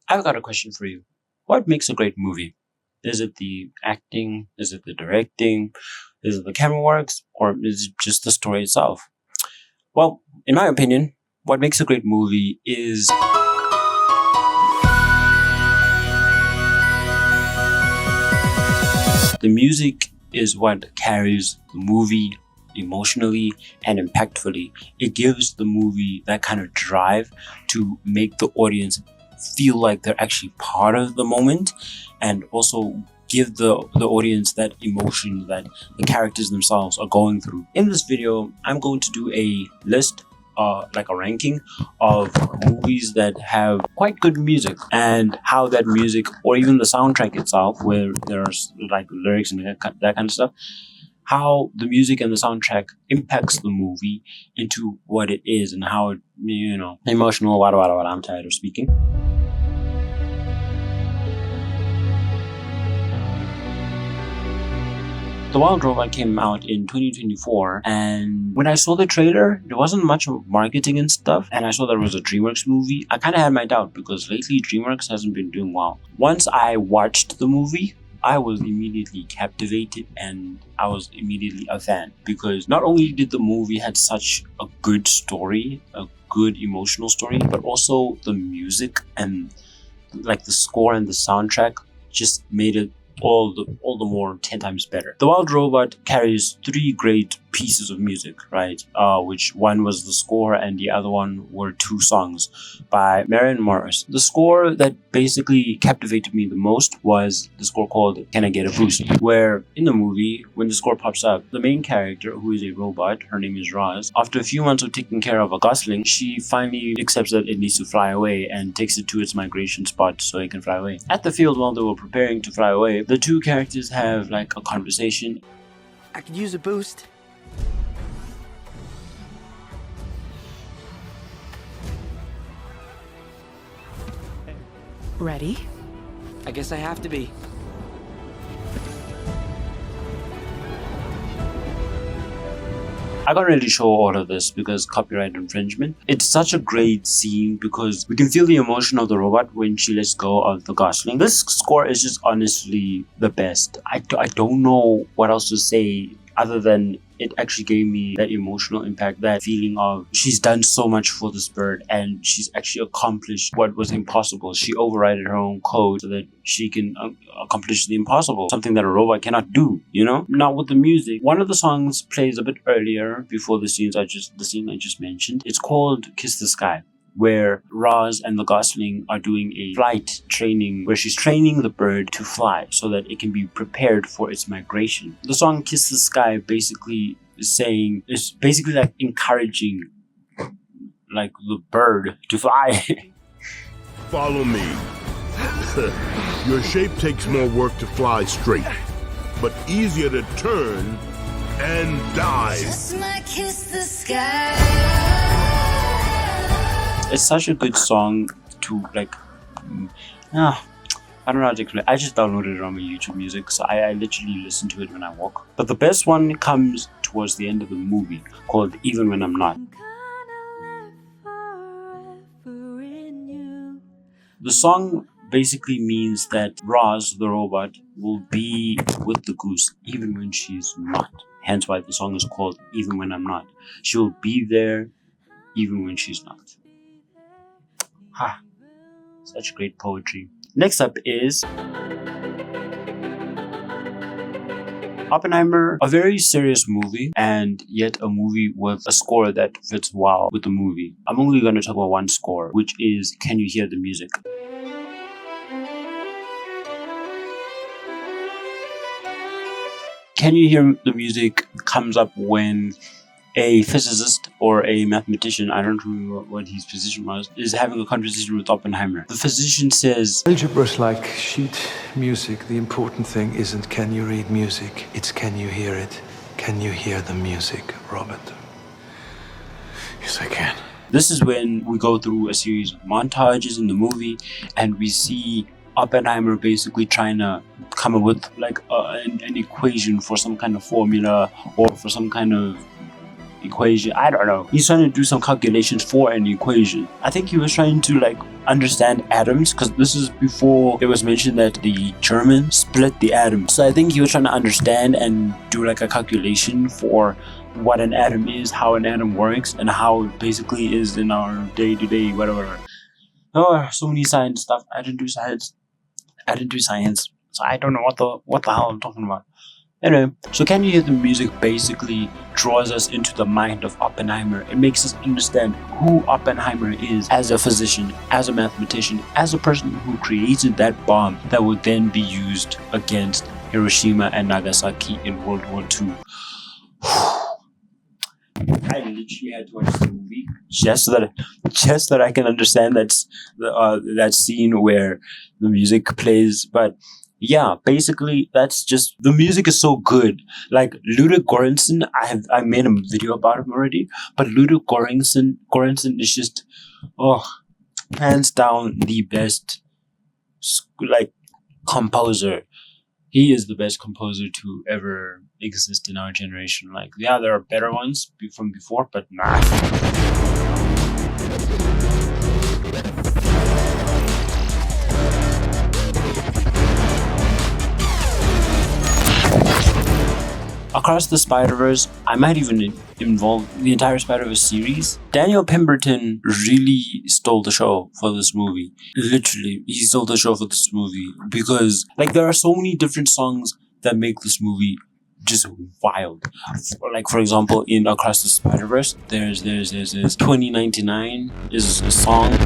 I've got a question for you. What makes a great movie? Is it the acting? Is it the directing? Is it the camera works? Or is it just the story itself? Well, in my opinion, what makes a great movie is the music is what carries the movie emotionally and impactfully. It gives the movie that kind of drive to make the audience feel like they're actually part of the moment, and also give the audience that emotion that the characters themselves are going through. In this video, I'm going to do a list, like a ranking of movies that have quite good music, and how that music, or even the soundtrack itself, where there's like lyrics and that kind of stuff, how the music and the soundtrack impacts the movie into what it is, and how it, emotional, what, I'm tired of speaking. The Wild Robot came out in 2024, and when I saw the trailer, there wasn't much of marketing and stuff, and I saw that it was a DreamWorks movie. I kind of had my doubt, because lately DreamWorks hasn't been doing well. Once I watched the movie, I was immediately captivated, and I was immediately a fan, because not only did the movie had such a good story, a good emotional story, but also the music and like the score and the soundtrack just made it all the more 10 times better. The Wild Robot carries 3 great pieces of music, right? Which one was the score, and the other one were 2 songs by Maren Morris. The score that basically captivated me the most was the score called Can I Get a Boost? Where in the movie, when the score pops up, the main character, who is a robot, her name is Roz, after a few months of taking care of a gosling, she finally accepts that it needs to fly away and takes it to its migration spot so it can fly away. At the field, while they were preparing to fly away, the 2 characters have like a conversation. I could use a boost. Ready? I guess I have to be. I can't really show all of this because copyright infringement. It's such a great scene because we can feel the emotion of the robot when she lets go of the gosling. This score is just honestly the best. I don't know what else to say other than it actually gave me that emotional impact, that feeling of she's done so much for this bird and she's actually accomplished what was impossible. She overrided her own code so that she can accomplish the impossible, something that a robot cannot do, Now with the music, one of the songs plays a bit earlier before the scene I just mentioned. It's called Kiss the Sky, where Roz and the gosling are doing a flight training, where she's training the bird to fly so that it can be prepared for its migration. The song Kiss the Sky basically is basically like encouraging like the bird to fly. Follow me. Your shape takes more work to fly straight, but easier to turn and dive. Just might kiss the sky. It's such a good song to like, I don't know how to explain. I just downloaded it on my YouTube Music, so I literally listen to it when I walk. But the best one comes towards the end of the movie, called Even When I'm Not. The song basically means that Roz, the robot, will be with the goose even when she's not. Hence why the song is called Even When I'm Not. She will be there even when she's not. Such great poetry. Next up is Oppenheimer, a very serious movie, and yet a movie with a score that fits well with the movie. I'm only going to talk about one score, which is Can You Hear the Music? Can You Hear the Music comes up when a physicist or a mathematician, I don't remember what his position was, is having a conversation with Oppenheimer. The physician says, Algebra's like sheet music. The important thing isn't can you read music, it's can you hear it. Can you hear the music, Robert? Yes, I can. This is when we go through a series of montages in the movie, and we see Oppenheimer basically trying to come up with like an equation for some kind of formula, or for some kind of equation. I don't know. He's trying to do some calculations for an equation. I think he was trying to like understand atoms, because this is before it was mentioned that the Germans split the atom. So I think he was trying to understand and do like a calculation for what an atom is, how an atom works, and how it basically is in our day-to-day whatever. Oh, so many science stuff. I didn't do science, so I don't know what the hell I'm talking about. Anyway, so Can You Hear the Music basically draws us into the mind of Oppenheimer. It makes us understand who Oppenheimer is as a physician, as a mathematician, as a person who created that bomb that would then be used against Hiroshima and Nagasaki in World War II. I literally had to watch the movie just so that I can understand that scene where the music plays. But yeah, basically that's just, the music is so good. Like Ludwig Göransson, I made a video about him already, but Ludwig Göransson is just, hands down the best like composer. He is the best composer to ever exist in our generation. Like, yeah, there are better ones from before, but nah. Across the Spider-Verse, I might even involve the entire Spider-Verse series. Daniel Pemberton really stole the show for this movie. Literally, he stole the show for this movie because, like, there are so many different songs that make this movie just wild. Like, for example, in Across the Spider-Verse, there's 2099 is a song.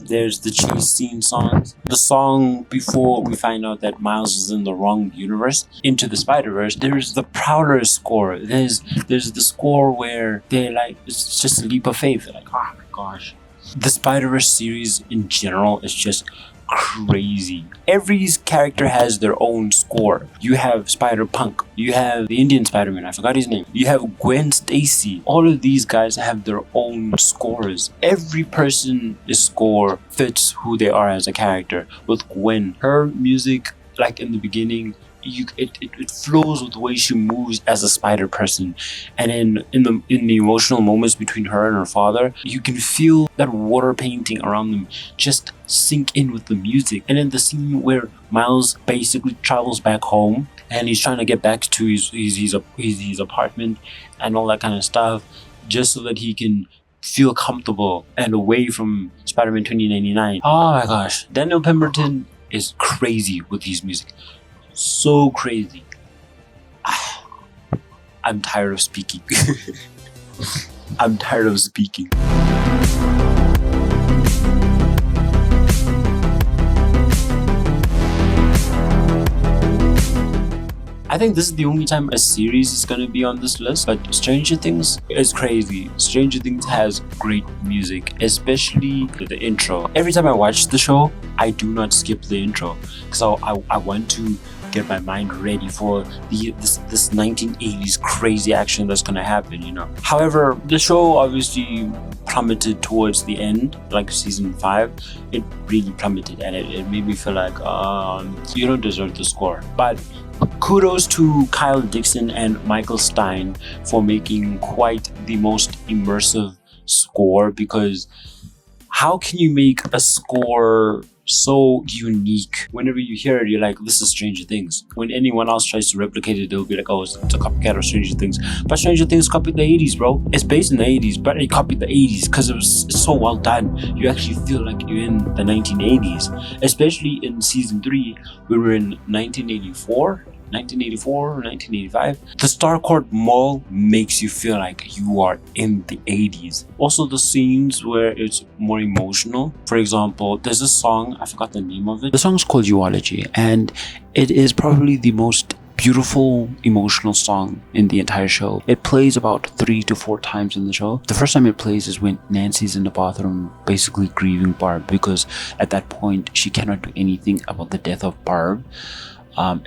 There's the chase scene songs. The song before we find out that Miles is in the wrong universe, Into the Spider-Verse. There's the Prowler score. There's the score where they like, it's just a leap of faith. They're like, oh my gosh. The Spider-Verse series in general is just crazy. Every character has their own score. You have Spider-Punk. You have the Indian Spider-Man. I forgot his name. You have Gwen Stacy. All of these guys have their own scores. Every person's score fits who they are as a character. With Gwen, her music, like in the beginning, it flows with the way she moves as a spider person, and in the emotional moments between her and her father, you can feel that water painting around them just sink in with the music. And in the scene where Miles basically travels back home and he's trying to get back to his apartment and all that kind of stuff, just so that he can feel comfortable and away from Spider-Man 2099. Oh my gosh, Daniel Pemberton is crazy with his music. So crazy. I'm tired of speaking. I'm tired of speaking. I think this is the only time a series is going to be on this list, but Stranger Things is crazy. Stranger Things has great music, especially the intro. Every time I watch the show, I do not skip the intro because I want to get my mind ready for this 1980s crazy action that's gonna happen, you know. However, the show obviously plummeted towards the end, like season 5. It really plummeted, and it made me feel like you don't deserve the score. But kudos to Kyle Dixon and Michael Stein for making quite the most immersive score, because how can you make a score so unique? Whenever you hear it, you're like, this is Stranger Things. When anyone else tries to replicate it, they'll be like, oh, it's a copycat of Stranger Things. But Stranger Things copied the 80s, bro. It's based in the 80s, but it copied the 80s because it's so well done. You actually feel like you're in the 1980s, especially in season 3 when we're in 1984 or 1985. The Starcourt Mall makes you feel like you are in the 80s. Also, the scenes where it's more emotional. For example, there's a song, I forgot the name of it. The song's called Zoology, and it is probably the most beautiful emotional song in the entire show. It plays about 3 to 4 times in the show. The first time it plays is when Nancy's in the bathroom basically grieving Barb, because at that point she cannot do anything about the death of Barb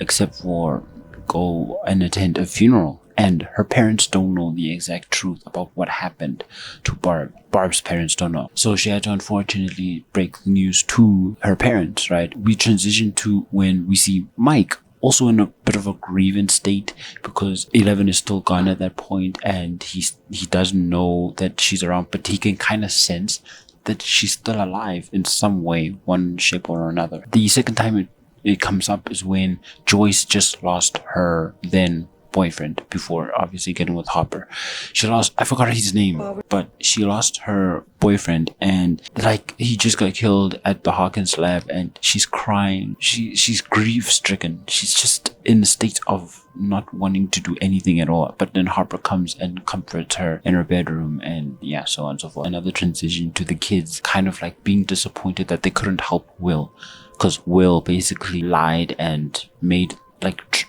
except for go and attend a funeral. and her parents don't know the exact truth about what happened to Barb. Barb's parents don't know. So she had to unfortunately break the news to her parents, right? We transition to when we see Mike also in a bit of a grievance state because 11 is still gone at that point and he doesn't know that she's around, but he can kind of sense that she's still alive in some way, one shape or another. The second time it comes up is when Joyce just lost her then boyfriend before obviously getting with Hopper. She lost, I forgot his name, but she lost her boyfriend and like he just got killed at the Hawkins lab and she's crying. She's grief stricken. She's just in a state of not wanting to do anything at all. But then Harper comes and comforts her in her bedroom and yeah, so on and so forth. Another transition to the kids kind of like being disappointed that they couldn't help Will because Will basically lied and made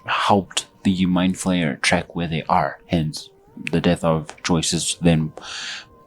helped the Mind Flayer track where they are, hence the death of Joyce's then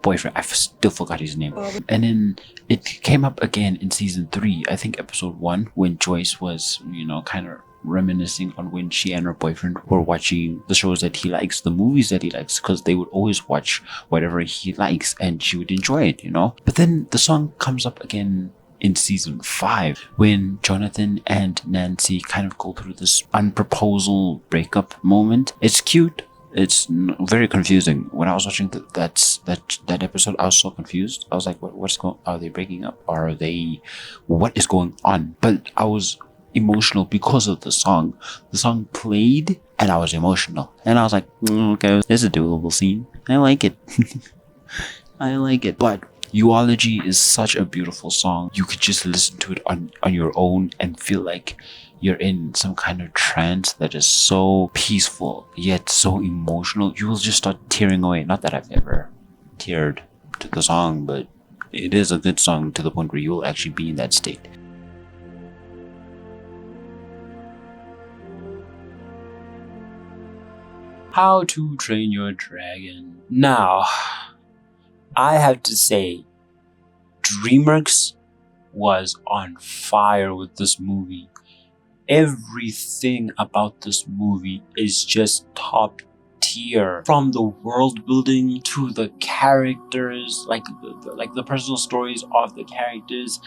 boyfriend. I still forgot his name. And then it came up again in season 3, I think episode 1, when Joyce was, kind of reminiscing on when she and her boyfriend were watching the shows that he likes, the movies that he likes, because they would always watch whatever he likes and she would enjoy it, But then the song comes up again in season 5 when Jonathan and Nancy kind of go through this unproposal breakup moment. It's cute. It's very confusing. When I was watching that episode, I was so confused. I was like, what's going? Are they breaking up? What is going on? But I was emotional because of the song. The song played and I was emotional. And I was like, okay, this is a doable scene. I like it. I like it. But Eulogy is such a beautiful song. You could just listen to it on your own and feel like you're in some kind of trance that is so peaceful yet so emotional. You will just start tearing away. Not that I've ever teared to the song, but it is a good song to the point where you will actually be in that state. How to Train Your Dragon. Now, I have to say, DreamWorks was on fire with this movie. Everything about this movie is just top tier. From the world building to the characters, like the personal stories of the characters,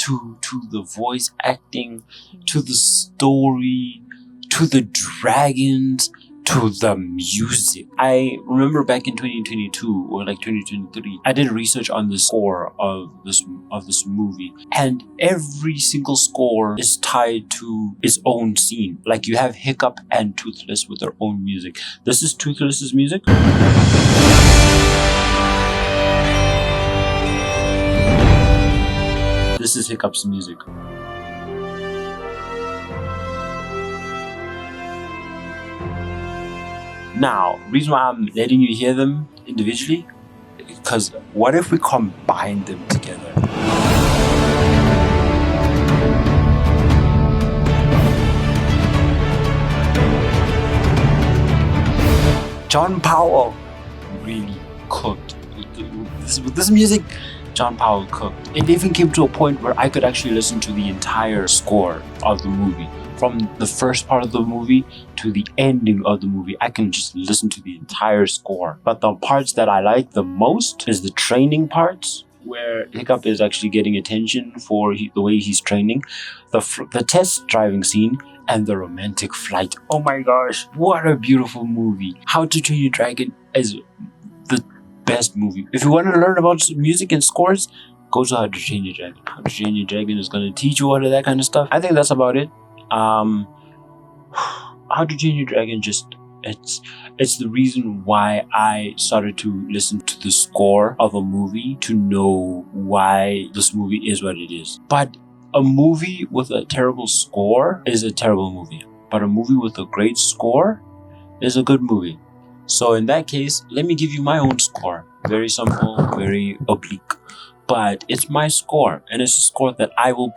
to the voice acting, to the story, to the dragons, to the music. I remember back in 2022 or like 2023, I did research on the score of this movie, and every single score is tied to its own scene. Like you have Hiccup and Toothless with their own music. This is Toothless's music. This is Hiccup's music. Now, reason why I'm letting you hear them individually, because what if we combine them together? John Powell really cooked with this music. John Powell cooked. It even came to a point where I could actually listen to the entire score of the movie. From the first part of the movie to the ending of the movie, I can just listen to the entire score. But the parts that I like the most is the training parts, where Hiccup is actually getting attention for the way he's training, the test driving scene, and the romantic flight. Oh my gosh, what a beautiful movie. How to Train Your Dragon is the best movie. If you want to learn about music and scores, go to How to Train Your Dragon. How to Train Your Dragon is going to teach you all of that kind of stuff. I think that's about it. How to Train Your Dragon, it's the reason why I started to listen to the score of a movie to know why this movie is what it is. But a movie with a terrible score is a terrible movie, but a movie with a great score is a good movie. So in that case, let me give you my own score. Very simple, very oblique, but it's my score, and it's a score that I will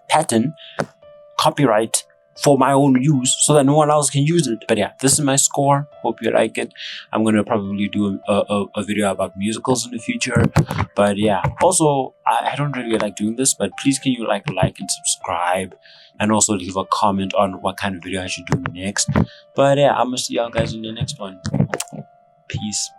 patent, copyright, for my own use so that no one else can use it. But yeah, this is my score. Hope you like it. I'm gonna probably do a video about musicals in the future. But yeah, also I don't really like doing this, but please can you like and subscribe, and also leave a comment on what kind of video I should do next. But yeah, I'm gonna see y'all guys in the next one. Peace.